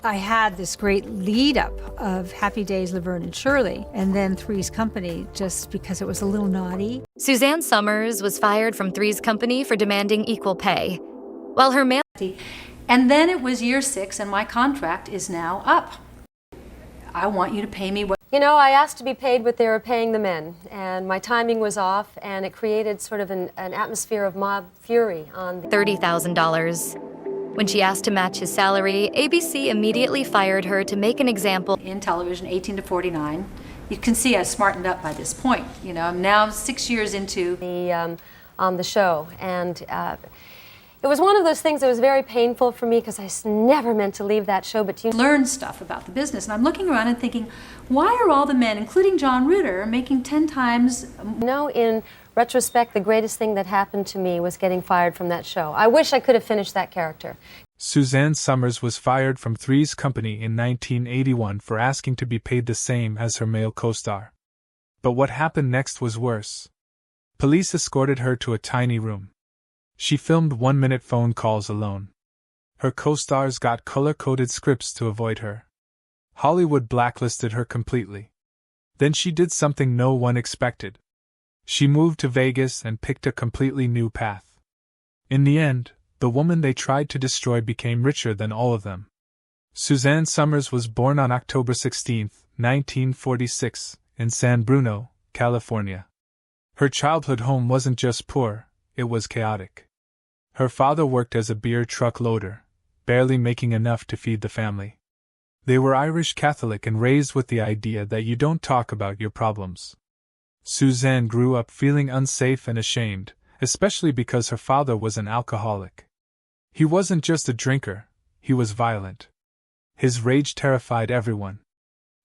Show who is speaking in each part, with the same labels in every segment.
Speaker 1: I had this great lead up of Happy Days, Laverne and Shirley, and then Three's Company just because it was a little naughty.
Speaker 2: Suzanne Summers was fired from Three's Company for demanding equal pay, while her male...
Speaker 3: And then it was year 6 and my contract is now up. I want you to pay me what...
Speaker 4: You know, I asked to be paid what they were paying the men, and my timing was off, and it created sort of an atmosphere of mob fury on the...
Speaker 2: $30,000. When she asked to match his salary, ABC immediately fired her to make an example.
Speaker 3: In television, 18 to 49. You can see I smartened up by this point. You know, I'm now 6 years into...
Speaker 4: on the show, and it was one of those things that was very painful for me because I never meant to leave that show, but you
Speaker 3: learn stuff about the business. And I'm looking around and thinking, why are all the men, including John Ritter, making 10 times...
Speaker 4: No, in retrospect, the greatest thing that happened to me was getting fired from that show. I wish I could have finished that character.
Speaker 5: Suzanne Summers was fired from Three's Company in 1981 for asking to be paid the same as her male co-star. But what happened next was worse. Police escorted her to a tiny room. She filmed 1-minute phone calls alone. Her co-stars got color-coded scripts to avoid her. Hollywood blacklisted her completely. Then she did something no one expected. She moved to Vegas and picked a completely new path. In the end, the woman they tried to destroy became richer than all of them. Suzanne Summers was born on October 16, 1946, in San Bruno, California. Her childhood home wasn't just poor, it was chaotic. Her father worked as a beer truck loader, barely making enough to feed the family. They were Irish Catholic and raised with the idea that you don't talk about your problems. Suzanne grew up feeling unsafe and ashamed, especially because her father was an alcoholic. He wasn't just a drinker, he was violent. His rage terrified everyone.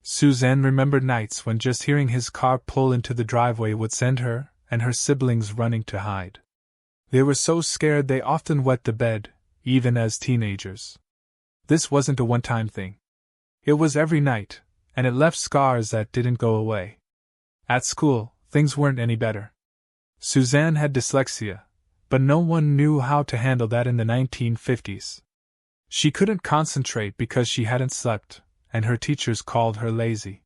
Speaker 5: Suzanne remembered nights when just hearing his car pull into the driveway would send her and her siblings running to hide. They were so scared they often wet the bed, even as teenagers. This wasn't a one-time thing. It was every night, and it left scars that didn't go away. At school, things weren't any better. Suzanne had dyslexia, but no one knew how to handle that in the 1950s. She couldn't concentrate because she hadn't slept, and her teachers called her lazy.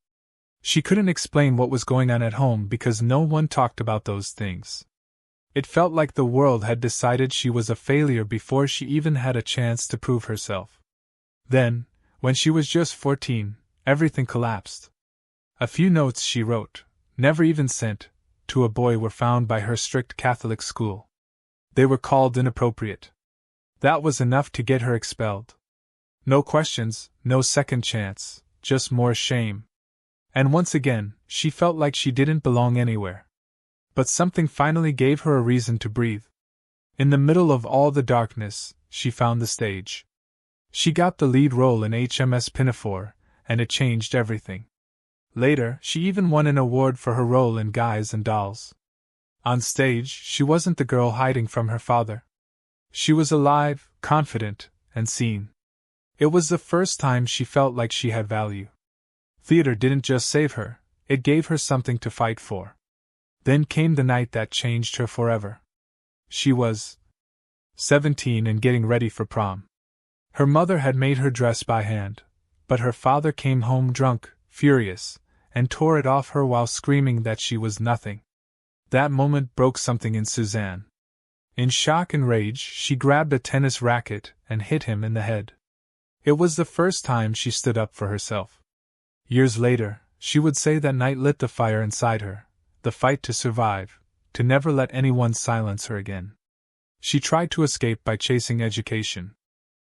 Speaker 5: She couldn't explain what was going on at home because no one talked about those things. It felt like the world had decided she was a failure before she even had a chance to prove herself. Then, when she was just 14, everything collapsed. A few notes she wrote, never even sent, to a boy were found by her strict Catholic school. They were called inappropriate. That was enough to get her expelled. No questions, no second chance, just more shame. And once again, she felt like she didn't belong anywhere. But something finally gave her a reason to breathe. In the middle of all the darkness, she found the stage. She got the lead role in HMS Pinafore, and it changed everything. Later, she even won an award for her role in Guys and Dolls. On stage, she wasn't the girl hiding from her father. She was alive, confident, and seen. It was the first time she felt like she had value. Theater didn't just save her, it gave her something to fight for. Then came the night that changed her forever. She was 17 and getting ready for prom. Her mother had made her dress by hand, but her father came home drunk, furious, and tore it off her while screaming that she was nothing. That moment broke something in Suzanne. In shock and rage, she grabbed a tennis racket and hit him in the head. It was the first time she stood up for herself. Years later, she would say that night lit the fire inside her, the fight to survive, to never let anyone silence her again. She tried to escape by chasing education.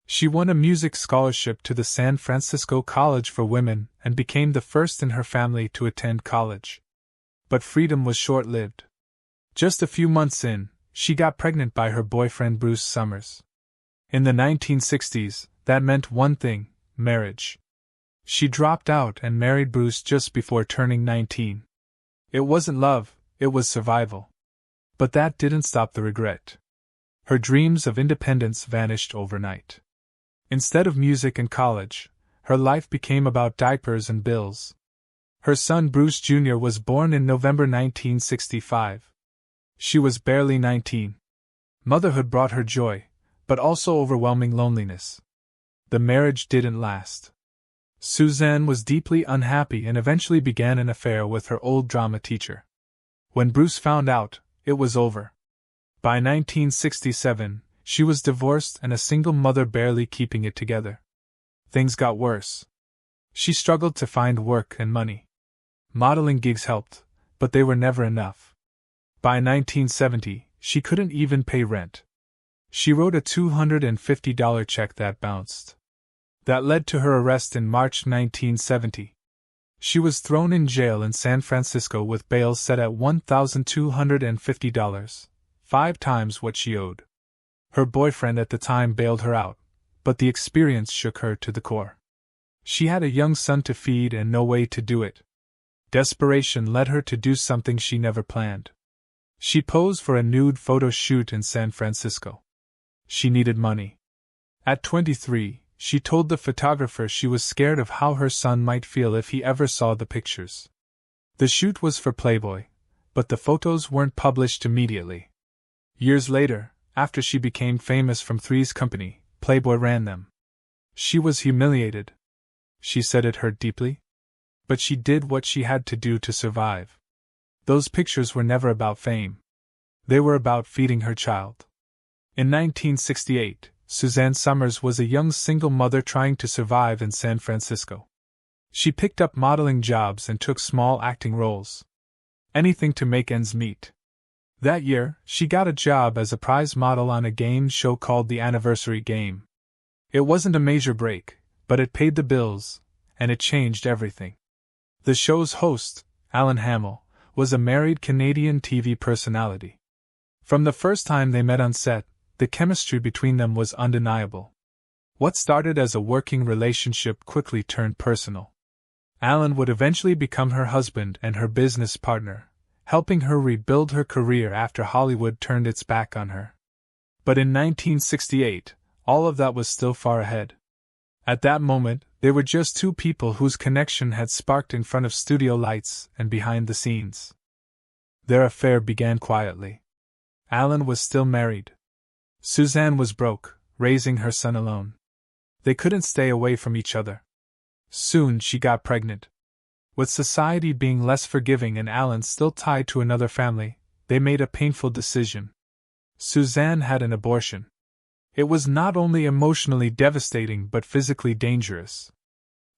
Speaker 5: She won a music scholarship to the San Francisco College for Women and became the first in her family to attend college. But freedom was short-lived. Just a few months in, she got pregnant by her boyfriend Bruce Summers. In the 1960s, that meant one thing: marriage. She dropped out and married Bruce just before turning 19. It wasn't love, it was survival. But that didn't stop the regret. Her dreams of independence vanished overnight. Instead of music and college, her life became about diapers and bills. Her son Bruce Jr. was born in November 1965. She was barely 19. Motherhood brought her joy, but also overwhelming loneliness. The marriage didn't last. Suzanne was deeply unhappy and eventually began an affair with her old drama teacher. When Bruce found out, it was over. By 1967, she was divorced and a single mother barely keeping it together. Things got worse. She struggled to find work and money. Modeling gigs helped, but they were never enough. By 1970, she couldn't even pay rent. She wrote a $250 check that bounced. That led to her arrest in March 1970. She was thrown in jail in San Francisco with bail set at $1,250, 5 times what she owed. Her boyfriend at the time bailed her out, but the experience shook her to the core. She had a young son to feed and no way to do it. Desperation led her to do something she never planned. She posed for a nude photo shoot in San Francisco. She needed money. At 23, she told the photographer she was scared of how her son might feel if he ever saw the pictures. The shoot was for Playboy, but the photos weren't published immediately. Years later, after she became famous from Three's Company, Playboy ran them. She was humiliated. She said it hurt deeply. But she did what she had to do to survive. Those pictures were never about fame. They were about feeding her child. In 1968, Suzanne Summers was a young single mother trying to survive in San Francisco. She picked up modeling jobs and took small acting roles. Anything to make ends meet. That year, she got a job as a prize model on a game show called The Anniversary Game. It wasn't a major break, but it paid the bills, and it changed everything. The show's host, Alan Hamill, was a married Canadian TV personality. From the first time they met on set, the chemistry between them was undeniable. What started as a working relationship quickly turned personal. Alan would eventually become her husband and her business partner, helping her rebuild her career after Hollywood turned its back on her. But in 1968, all of that was still far ahead. At that moment, they were just two people whose connection had sparked in front of studio lights and behind the scenes. Their affair began quietly. Alan was still married. Suzanne was broke, raising her son alone. They couldn't stay away from each other. Soon she got pregnant. With society being less forgiving and Alan still tied to another family, they made a painful decision. Suzanne had an abortion. It was not only emotionally devastating but physically dangerous.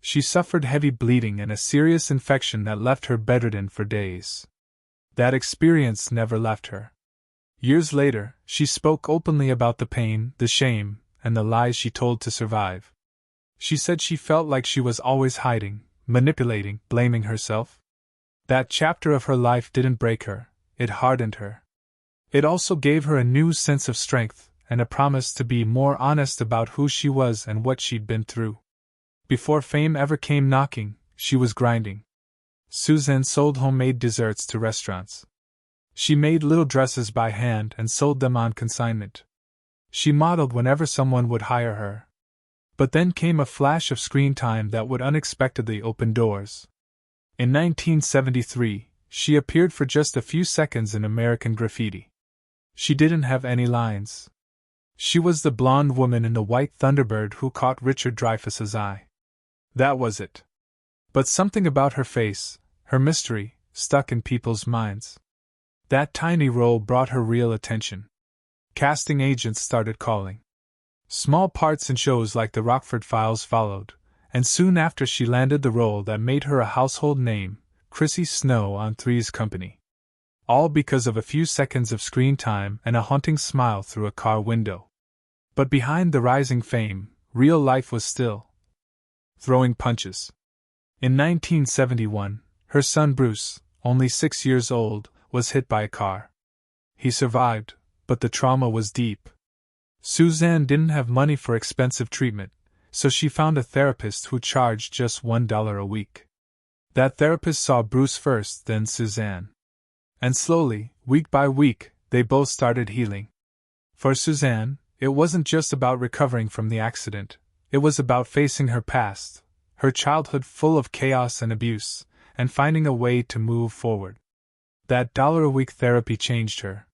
Speaker 5: She suffered heavy bleeding and a serious infection that left her bedridden for days. That experience never left her. Years later, she spoke openly about the pain, the shame, and the lies she told to survive. She said she felt like she was always hiding, manipulating, blaming herself. That chapter of her life didn't break her, it hardened her. It also gave her a new sense of strength and a promise to be more honest about who she was and what she'd been through. Before fame ever came knocking, she was grinding. Suzanne sold homemade desserts to restaurants. She made little dresses by hand and sold them on consignment. She modeled whenever someone would hire her. But then came a flash of screen time that would unexpectedly open doors. In 1973, she appeared for just a few seconds in American Graffiti. She didn't have any lines. She was the blonde woman in the white Thunderbird who caught Richard Dreyfuss's eye. That was it. But something about her face, her mystery, stuck in people's minds. That tiny role brought her real attention. Casting agents started calling. Small parts in shows like The Rockford Files followed, and soon after she landed the role that made her a household name, Chrissy Snow on Three's Company. All because of a few seconds of screen time and a haunting smile through a car window. But behind the rising fame, real life was still throwing punches. In 1971, her son Bruce, only 6 years old, was hit by a car. He survived, but the trauma was deep. Suzanne didn't have money for expensive treatment, so she found a therapist who charged just $1 a week. That therapist saw Bruce first, then Suzanne. And slowly, week by week, they both started healing. For Suzanne, it wasn't just about recovering from the accident, it was about facing her past, her childhood full of chaos and abuse, and finding a way to move forward. That $1-a-week therapy changed her.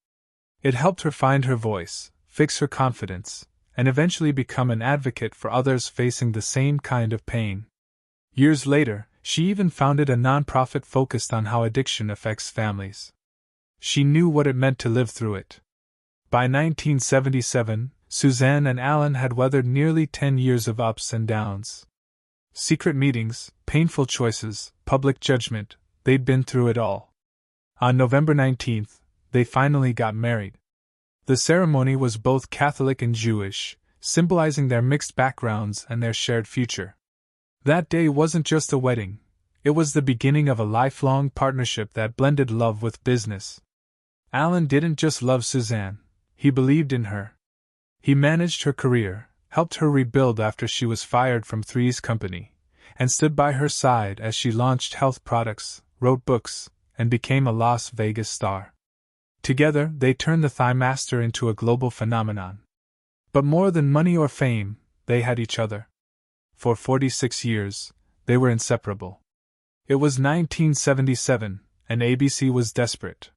Speaker 5: It helped her find her voice, fix her confidence, and eventually become an advocate for others facing the same kind of pain. Years later, she even founded a nonprofit focused on how addiction affects families. She knew what it meant to live through it. By 1977, Suzanne and Alan had weathered nearly 10 years of ups and downs. Secret meetings, painful choices, public judgment, they'd been through it all. On November 19th, they finally got married. The ceremony was both Catholic and Jewish, symbolizing their mixed backgrounds and their shared future. That day wasn't just a wedding, it was the beginning of a lifelong partnership that blended love with business. Alan didn't just love Suzanne, he believed in her. He managed her career, helped her rebuild after she was fired from Three's Company, and stood by her side as she launched health products, wrote books, and became a Las Vegas star. Together, they turned the ThighMaster into a global phenomenon. But more than money or fame, they had each other. For 46 years, they were inseparable. It was 1977, and ABC was desperate.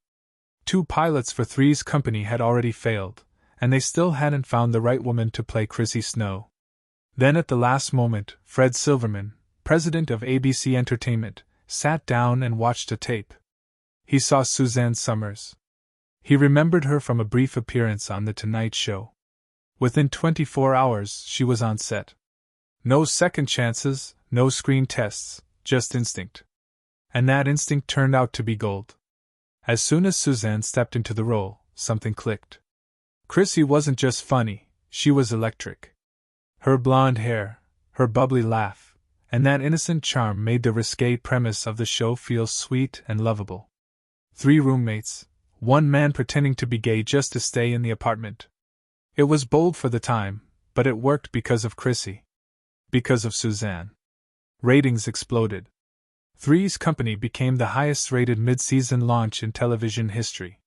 Speaker 5: 2 pilots for Three's Company had already failed, and they still hadn't found the right woman to play Chrissy Snow. Then at the last moment, Fred Silverman, president of ABC Entertainment, sat down and watched a tape. He saw Suzanne Summers. He remembered her from a brief appearance on The Tonight Show. Within 24 hours, she was on set. No second chances, no screen tests, just instinct. And that instinct turned out to be gold. As soon as Suzanne stepped into the role, something clicked. Chrissy wasn't just funny, she was electric. Her blonde hair, her bubbly laugh, and that innocent charm made the risque premise of the show feel sweet and lovable. 3 roommates, 1 man pretending to be gay just to stay in the apartment. It was bold for the time, but it worked because of Chrissy. Because of Suzanne. Ratings exploded. Three's Company became the highest-rated mid-season launch in television history.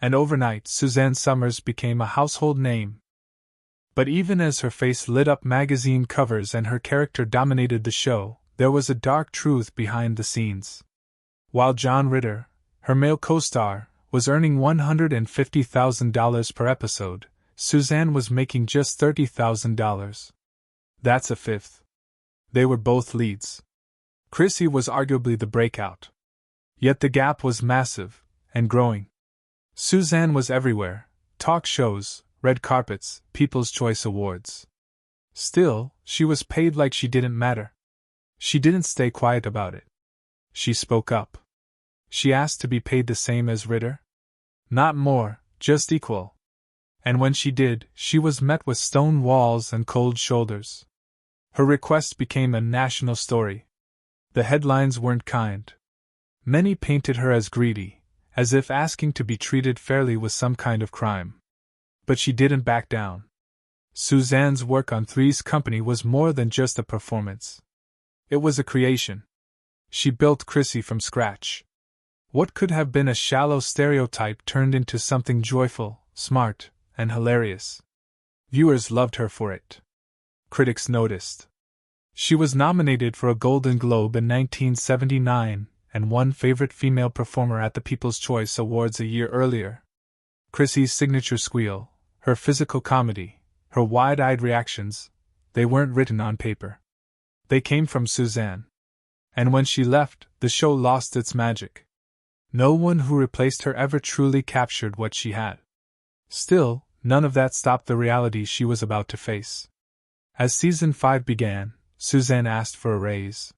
Speaker 5: And overnight, Suzanne Summers became a household name. But even as her face lit up magazine covers and her character dominated the show, there was a dark truth behind the scenes. While John Ritter, her male co-star, was earning $150,000 per episode, Suzanne was making just $30,000. That's a fifth. They were both leads. Chrissy was arguably the breakout. Yet the gap was massive, and growing. Suzanne was everywhere: talk shows, red carpets, People's Choice Awards. Still, she was paid like she didn't matter. She didn't stay quiet about it. She spoke up. She asked to be paid the same as Ritter. Not more, just equal. And when she did, she was met with stone walls and cold shoulders. Her request became a national story. The headlines weren't kind. Many painted her as greedy, as if asking to be treated fairly was some kind of crime. But she didn't back down. Suzanne's work on Three's Company was more than just a performance. It was a creation. She built Chrissy from scratch. What could have been a shallow stereotype turned into something joyful, smart, and hilarious. Viewers loved her for it. Critics noticed. She was nominated for a Golden Globe in 1979 and won Favorite Female Performer at the People's Choice Awards a year earlier. Chrissy's signature squeal, her physical comedy, her wide-eyed reactions, they weren't written on paper. They came from Suzanne. And when she left, the show lost its magic. No one who replaced her ever truly captured what she had. Still, none of that stopped the reality she was about to face. As season 5 began, Suzanne asked for a raise.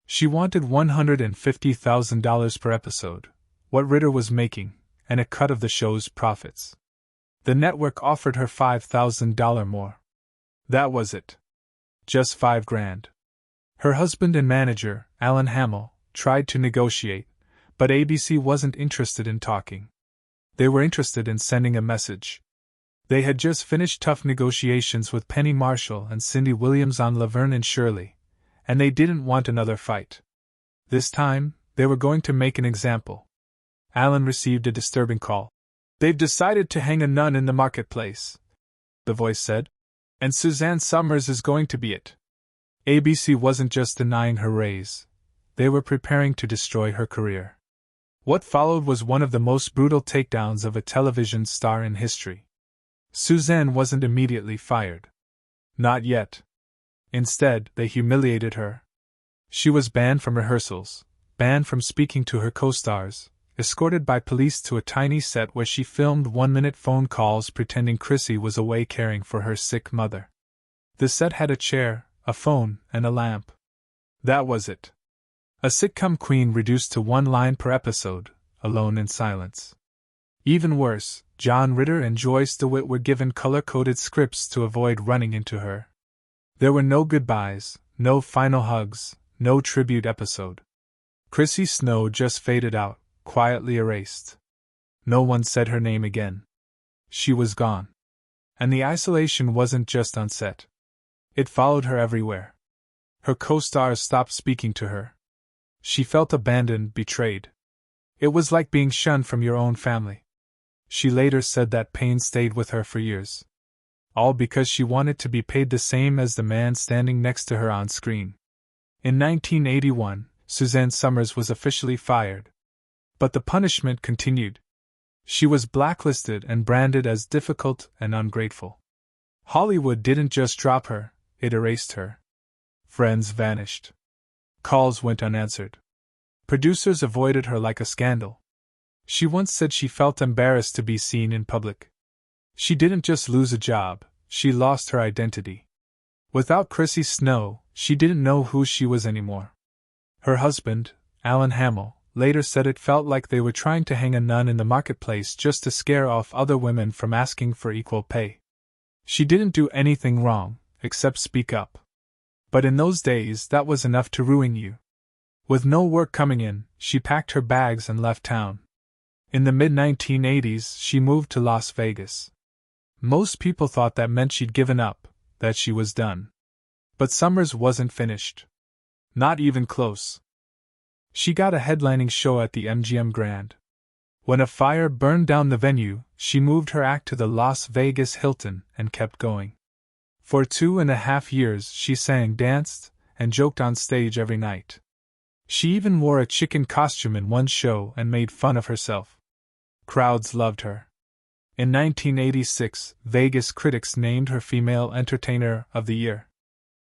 Speaker 5: She wanted $150,000 per episode, what Ritter was making, and a cut of the show's profits. The network offered her $5,000 more. That was it. Just $5,000. Her husband and manager, Alan Hamill, tried to negotiate, but ABC wasn't interested in talking. They were interested in sending a message. They had just finished tough negotiations with Penny Marshall and Cindy Williams on Laverne and Shirley, and they didn't want another fight. This time, they were going to make an example. Alan received a disturbing call. "They've decided to hang a nun in the marketplace," the voice said. "And Suzanne Summers is going to be it." ABC wasn't just denying her raise. They were preparing to destroy her career. What followed was one of the most brutal takedowns of a television star in history. Suzanne wasn't immediately fired. Not yet. Instead, they humiliated her. She was banned from rehearsals, banned from speaking to her co-stars, escorted by police to a tiny set where she filmed 1-minute phone calls pretending Chrissy was away caring for her sick mother. The set had a chair, a phone, and a lamp. That was it. A sitcom queen reduced to one line per episode, alone in silence. Even worse, John Ritter and Joyce DeWitt were given color-coded scripts to avoid running into her. There were no goodbyes, no final hugs, no tribute episode. Chrissy Snow just faded out, quietly erased. No one said her name again. She was gone. And the isolation wasn't just on set. It followed her everywhere. Her co-stars stopped speaking to her. She felt abandoned, betrayed. It was like being shunned from your own family. She later said that pain stayed with her for years. All because she wanted to be paid the same as the man standing next to her on screen. In 1981, Suzanne Summers was officially fired. But the punishment continued. She was blacklisted and branded as difficult and ungrateful. Hollywood didn't just drop her, it erased her. Friends vanished. Calls went unanswered. Producers avoided her like a scandal. She once said she felt embarrassed to be seen in public. She didn't just lose a job, she lost her identity. Without Chrissy Snow, she didn't know who she was anymore. Her husband, Alan Hamill, later said it felt like they were trying to hang a nun in the marketplace just to scare off other women from asking for equal pay. She didn't do anything wrong, except speak up. But in those days, that was enough to ruin you. With no work coming in, she packed her bags and left town. In the mid-1980s, she moved to Las Vegas. Most people thought that meant she'd given up, that she was done. But Summers wasn't finished. Not even close. She got a headlining show at the MGM Grand. When a fire burned down the venue, she moved her act to the Las Vegas Hilton and kept going. For 2.5 years, she sang, danced, and joked on stage every night. She even wore a chicken costume in one show and made fun of herself. Crowds loved her. In 1986, Vegas critics named her Female Entertainer of the Year.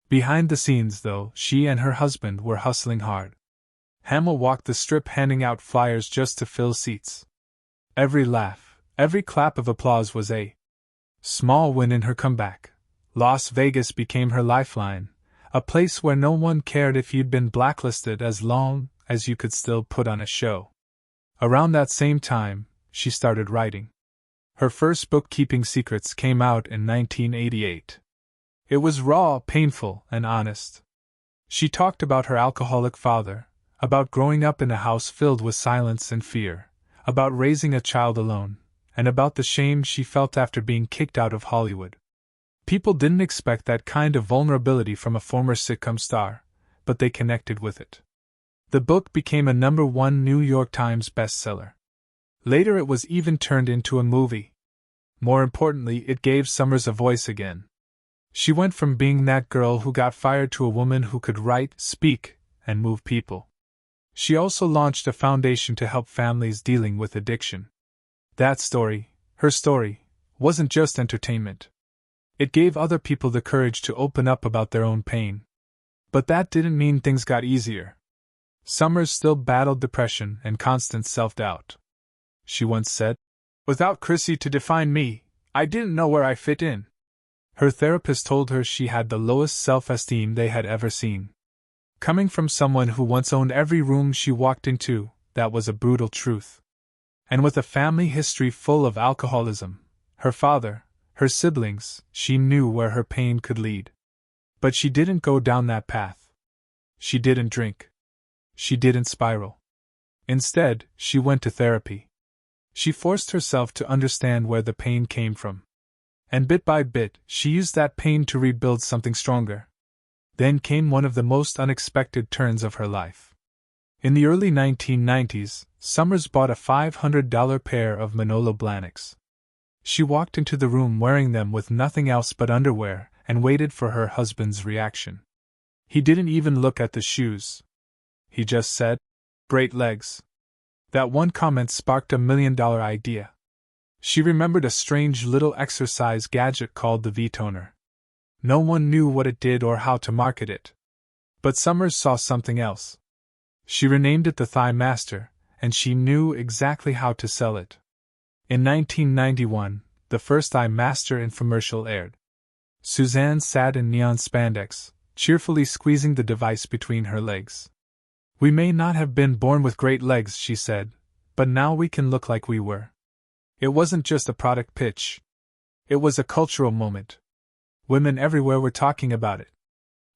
Speaker 5: Behind the scenes, though, she and her husband were hustling hard. Hamill walked the strip handing out flyers just to fill seats. Every laugh, every clap of applause was a small win in her comeback. Las Vegas became her lifeline, a place where no one cared if you'd been blacklisted as long as you could still put on a show. Around that same time, she started writing. Her first book, Keeping Secrets, came out in 1988. It was raw, painful, and honest. She talked about her alcoholic father, about growing up in a house filled with silence and fear, about raising a child alone, and about the shame she felt after being kicked out of Hollywood. People didn't expect that kind of vulnerability from a former sitcom star, but they connected with it. The book became a #1 New York Times bestseller. Later it was even turned into a movie. More importantly, it gave Summers a voice again. She went from being that girl who got fired to a woman who could write, speak, and move people. She also launched a foundation to help families dealing with addiction. That story, her story, wasn't just entertainment. It gave other people the courage to open up about their own pain. But that didn't mean things got easier. Summers still battled depression and constant self-doubt. She once said, "Without Chrissy to define me, I didn't know where I fit in." Her therapist told her she had the lowest self-esteem they had ever seen. Coming from someone who once owned every room she walked into, that was a brutal truth. And with a family history full of alcoholism, her father, her siblings, she knew where her pain could lead. But she didn't go down that path. She didn't drink. She didn't spiral. Instead, she went to therapy. She forced herself to understand where the pain came from. And bit by bit, she used that pain to rebuild something stronger. Then came one of the most unexpected turns of her life. In the early 1990s, Summers bought a $500 pair of Manolo Blahniks. She walked into the room wearing them with nothing else but underwear and waited for her husband's reaction. He didn't even look at the shoes. He just said, "Great legs." That one comment sparked a $1 million idea. She remembered a strange little exercise gadget called the V-toner. No one knew what it did or how to market it. But Summers saw something else. She renamed it the ThighMaster, and she knew exactly how to sell it. In 1991, the first ThighMaster infomercial aired. Suzanne sat in neon spandex, cheerfully squeezing the device between her legs. "We may not have been born with great legs," she said, "but now we can look like we were." It wasn't just a product pitch. It was a cultural moment. Women everywhere were talking about it.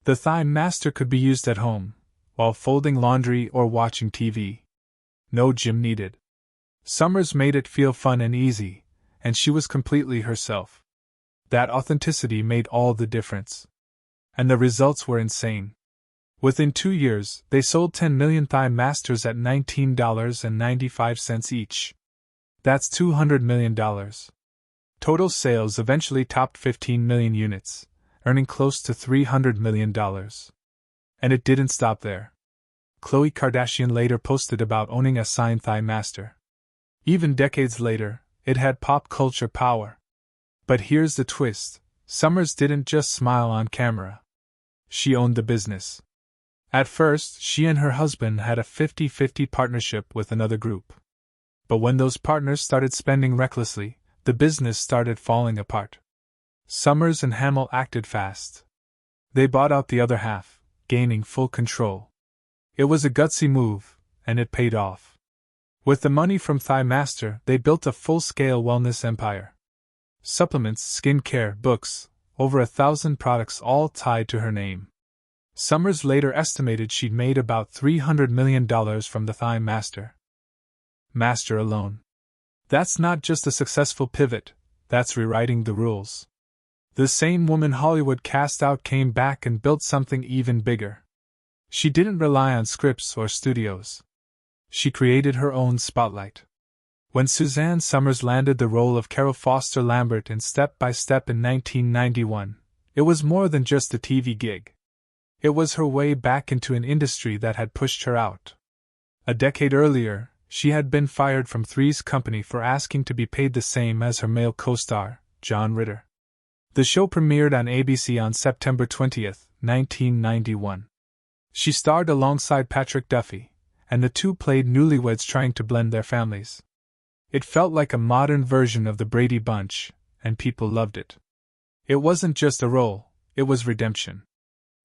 Speaker 5: The ThighMaster could be used at home, while folding laundry or watching TV. No gym needed. Summers made it feel fun and easy, and she was completely herself. That authenticity made all the difference. And the results were insane. Within 2 years, they sold 10 million ThighMasters at $19.95 each. That's $200 million. Total sales eventually topped 15 million units, earning close to $300 million. And it didn't stop there. Khloe Kardashian later posted about owning a signed ThighMaster. Even decades later, it had pop culture power. But here's the twist: Summers didn't just smile on camera. She owned the business. At first, she and her husband had a 50-50 partnership with another group. But when those partners started spending recklessly, the business started falling apart. Summers and Hamill acted fast. They bought out the other half, gaining full control. It was a gutsy move, and it paid off. With the money from ThighMaster, they built a full-scale wellness empire. Supplements, skincare, books, over 1,000 products all tied to her name. Summers later estimated she'd made about $300 million from the ThighMaster. Master alone. That's not just a successful pivot, that's rewriting the rules. The same woman Hollywood cast out came back and built something even bigger. She didn't rely on scripts or studios. She created her own spotlight. When Suzanne Summers landed the role of Carol Foster Lambert in Step by Step in 1991, it was more than just a TV gig. It was her way back into an industry that had pushed her out. A decade earlier, she had been fired from Three's Company for asking to be paid the same as her male co-star, John Ritter. The show premiered on ABC on September 20, 1991. She starred alongside Patrick Duffy, and the two played newlyweds trying to blend their families. It felt like a modern version of the Brady Bunch, and people loved it. It wasn't just a role, it was redemption.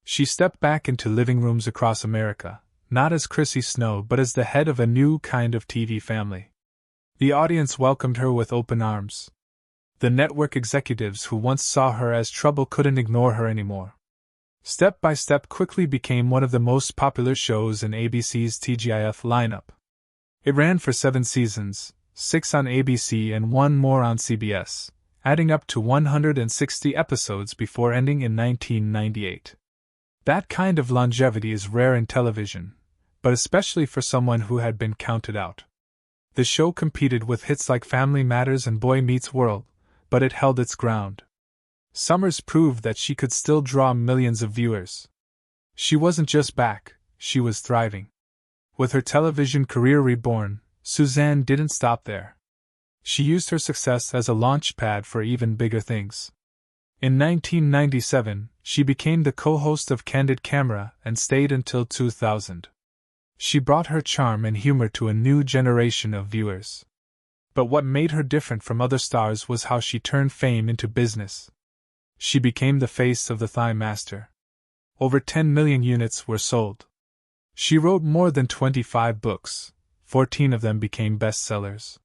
Speaker 5: She stepped back into living rooms across America, not as Chrissy Snow but as the head of a new kind of TV family. The audience welcomed her with open arms. The network executives who once saw her as trouble couldn't ignore her anymore. Step by Step quickly became one of the most popular shows in ABC's TGIF lineup. It ran for 7 seasons, 6 on ABC and 1 more on CBS, adding up to 160 episodes before ending in 1998. That kind of longevity is rare in television, but especially for someone who had been counted out. The show competed with hits like Family Matters and Boy Meets World, but it held its ground. Summers proved that she could still draw millions of viewers. She wasn't just back, she was thriving. With her television career reborn, Suzanne didn't stop there. She used her success as a launch pad for even bigger things. In 1997, she became the co-host of Candid Camera and stayed until 2000. She brought her charm and humor to a new generation of viewers. But what made her different from other stars was how she turned fame into business. She became the face of the ThighMaster. Over 10 million units were sold. She wrote more than 25 books, 14 of them became bestsellers.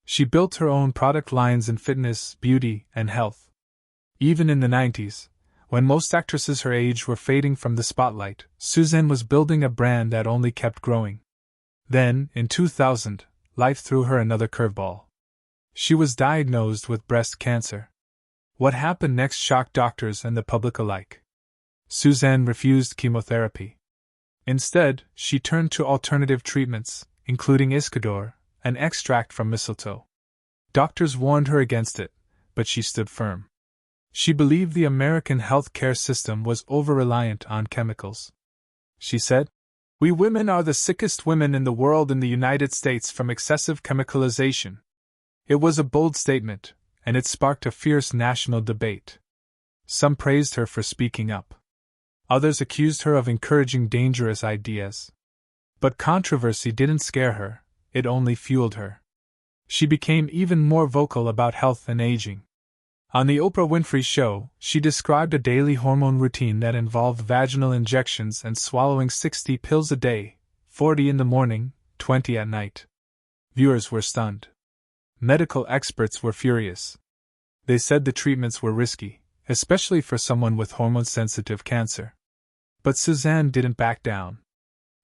Speaker 5: She built her own product lines in fitness, beauty, and health. Even in the 90s, when most actresses her age were fading from the spotlight, Suzanne was building a brand that only kept growing. Then, in 2000, life threw her another curveball. She was diagnosed with breast cancer. What happened next shocked doctors and the public alike. Suzanne refused chemotherapy. Instead, she turned to alternative treatments, including Iscador, an extract from mistletoe. Doctors warned her against it, but she stood firm. She believed the American healthcare system was over-reliant on chemicals. She said, "We women are the sickest women in the world in the United States from excessive chemicalization." It was a bold statement, and it sparked a fierce national debate. Some praised her for speaking up. Others accused her of encouraging dangerous ideas. But controversy didn't scare her, it only fueled her. She became even more vocal about health and aging. On The Oprah Winfrey Show, she described a daily hormone routine that involved vaginal injections and swallowing 60 pills a day, 40 in the morning, 20 at night. Viewers were stunned. Medical experts were furious. They said the treatments were risky, especially for someone with hormone-sensitive cancer. But Suzanne didn't back down.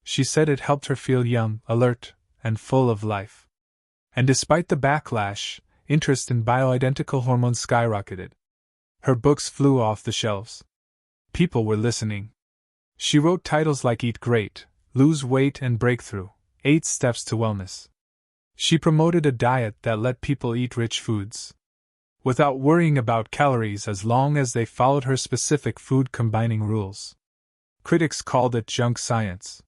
Speaker 5: She said it helped her feel young, alert, and full of life. And despite the backlash, interest in bioidentical hormones skyrocketed. Her books flew off the shelves. People were listening. She wrote titles like Eat Great, Lose Weight and Breakthrough, 8 Steps to Wellness. She promoted a diet that let people eat rich foods without worrying about calories as long as they followed her specific food combining rules. Critics called it junk science.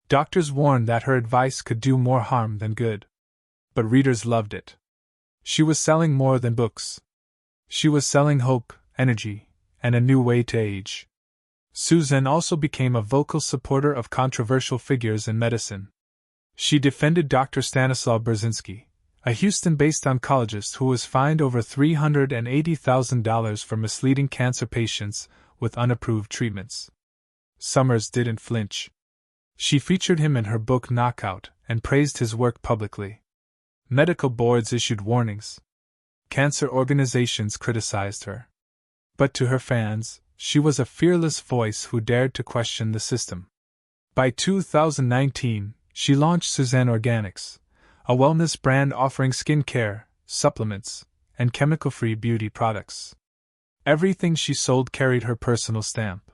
Speaker 5: Doctors warned that her advice could do more harm than good. But readers loved it. She was selling more than books. She was selling hope, energy, and a new way to age. Suzanne also became a vocal supporter of controversial figures in medicine. She defended Dr. Stanislaw Burzynski, a Houston-based oncologist who was fined over $380,000 for misleading cancer patients with unapproved treatments. Summers didn't flinch. She featured him in her book Knockout and praised his work publicly. Medical boards issued warnings. Cancer organizations criticized her. But to her fans, she was a fearless voice who dared to question the system. By 2019, she launched Suzanne Organics, a wellness brand offering skincare, supplements, and chemical-free beauty products. Everything she sold carried her personal stamp.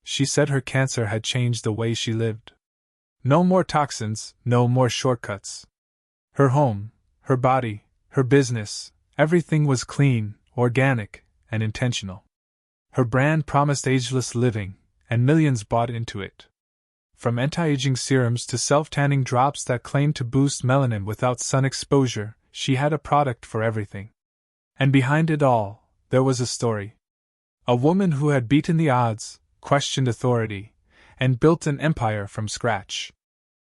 Speaker 5: She said her cancer had changed the way she lived. No more toxins, no more shortcuts. Her home, her body, her business, everything was clean, organic, and intentional. Her brand promised ageless living, and millions bought into it. From anti-aging serums to self-tanning drops that claimed to boost melanin without sun exposure, she had a product for everything. And behind it all, there was a story. A woman who had beaten the odds, questioned authority, and built an empire from scratch.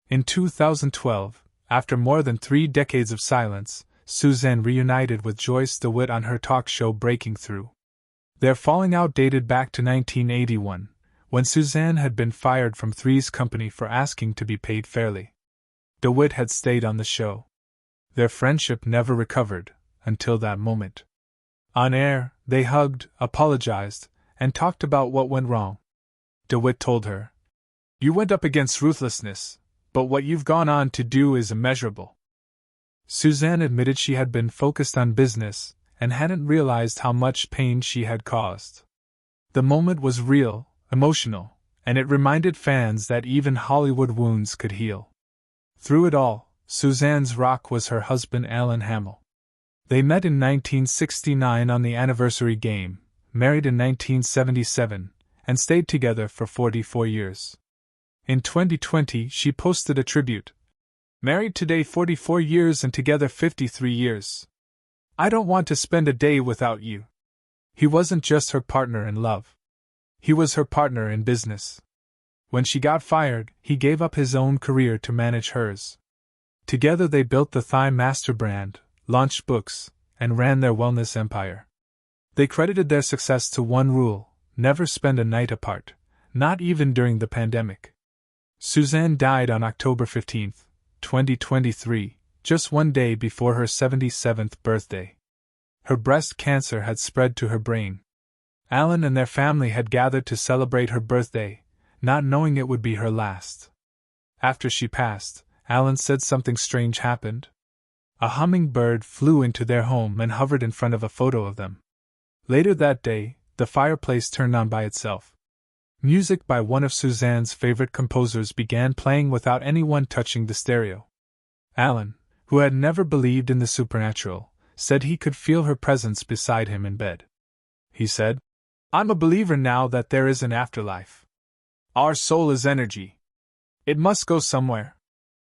Speaker 5: In 2012, after more than 3 decades of silence, Suzanne reunited with Joyce DeWitt on her talk show Breaking Through. Their falling out dated back to 1981, when Suzanne had been fired from Three's Company for asking to be paid fairly. DeWitt had stayed on the show. Their friendship never recovered, until that moment. On air, they hugged, apologized, and talked about what went wrong. DeWitt told her, "You went up against ruthlessness, but what you've gone on to do is immeasurable." Suzanne admitted she had been focused on business, and hadn't realized how much pain she had caused. The moment was real, emotional, and it reminded fans that even Hollywood wounds could heal. Through it all, Suzanne's rock was her husband Alan Hamill. They met in 1969 on the anniversary game, married in 1977, and stayed together for 44 years. In 2020, she posted a tribute. "Married today 44 years and together 53 years. I don't want to spend a day without you." He wasn't just her partner in love. He was her partner in business. When she got fired, he gave up his own career to manage hers. Together they built the ThighMaster brand, launched books, and ran their wellness empire. They credited their success to one rule: never spend a night apart, not even during the pandemic. Suzanne died on October 15, 2023, just one day before her 77th birthday. Her breast cancer had spread to her brain. Alan and their family had gathered to celebrate her birthday, not knowing it would be her last. After she passed, Alan said something strange happened. A hummingbird flew into their home and hovered in front of a photo of them. Later that day, the fireplace turned on by itself. Music by one of Suzanne's favorite composers began playing without anyone touching the stereo. Alan, who had never believed in the supernatural, said he could feel her presence beside him in bed. He said, "I'm a believer now that there is an afterlife. Our soul is energy. It must go somewhere."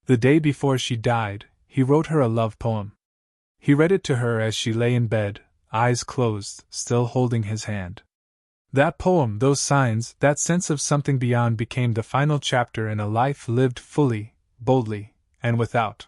Speaker 5: The day before she died, he wrote her a love poem. He read it to her as she lay in bed, eyes closed, still holding his hand. That poem, those signs, that sense of something beyond became the final chapter in a life lived fully, boldly, and without